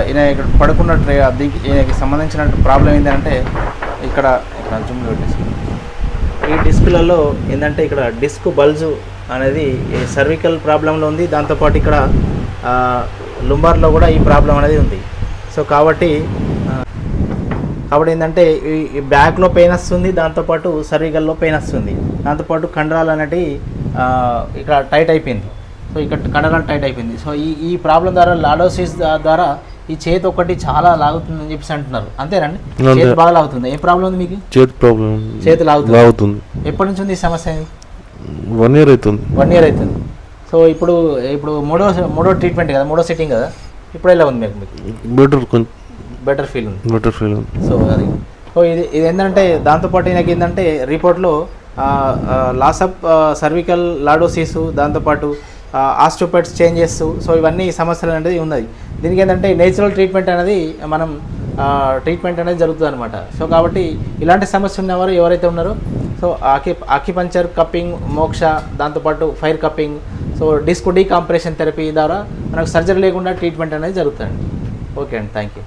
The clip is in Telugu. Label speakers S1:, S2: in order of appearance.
S1: ఈయన ఇక్కడ పడుకున్న ఈయనకి సంబంధించిన ప్రాబ్లం ఏంటంటే ఇక్కడ జూమ్ పెట్టేసి ఈ డిస్క్లలో ఏంటంటే ఇక్కడ డిస్క్ బల్జు అనేది సర్వికల్ ప్రాబ్లంలో ఉంది. దాంతోపాటు ఇక్కడ లుంబార్లో కూడా ఈ ప్రాబ్లం అనేది ఉంది. సో కాబట్టి ఏంటంటే ఈ బ్యాక్లో పెయిన్ వస్తుంది, దాంతోపాటు సర్వికల్లో పెయిన్ వస్తుంది, దాంతోపాటు కండరాలు అనేటివి ఇక్కడ టైట్ అయిపోయింది. సో ఇక్కడ కండరాలు టైట్ అయిపోయింది. సో ఈ ప్రాబ్లం ద్వారా లాడోసిస్ ద్వారా ఈ చేతి ఒకటి చాలా లాగుతుందని చెప్పేసి అంటున్నారు. అంతేనండి? చేతి బాగా లాగుతుంది. ఏ ప్రాబ్లం ఉంది మీకు?
S2: చేతి ప్రాబ్లం.
S1: చేతి లాగుతుంది. ఎప్పటి నుంచి ఉంది ఈ సమస్య?
S2: 1 year అవుతుంది.
S1: 1 year అవుతుంది. సో ఇప్పుడు మూడో ట్రీట్మెంట్ కదా, మూడో సిట్టింగ్ కదా, ఇప్పుడు ఎలా ఉంది మీకు? బెటర్ ఫీల్ ఉంది. సో అది ఇది ఏంటంటే దాంతోపాటు నాకు ఏంటంటే రిపోర్ట్లో లాస్ ఆఫ్ సర్వికల్ లాడోసిస్, దాంతోపాటు ఆస్టియోపైట్స్ చేంజెస్, సో ఇవన్నీ సమస్యలు అనేది ఉన్నది. దీనికి ఏంటంటే నేచురల్ ట్రీట్మెంట్ అనేది మనం ట్రీట్మెంట్ అనేది జరుగుతుంది అనమాట. సో కాబట్టి ఇలాంటి సమస్య ఉన్నవారు ఎవరైతే ఉన్నారో సో ఆక్యుపంక్చర్, కప్పింగ్, మోక్ష, దాంతోపాటు fire cupping, so disc decompression therapy ద్వారా మనకు సర్జరీ లేకుండా ట్రీట్మెంట్ అనేది జరుగుతుంది. ఓకే అండి, థ్యాంక్ యూ.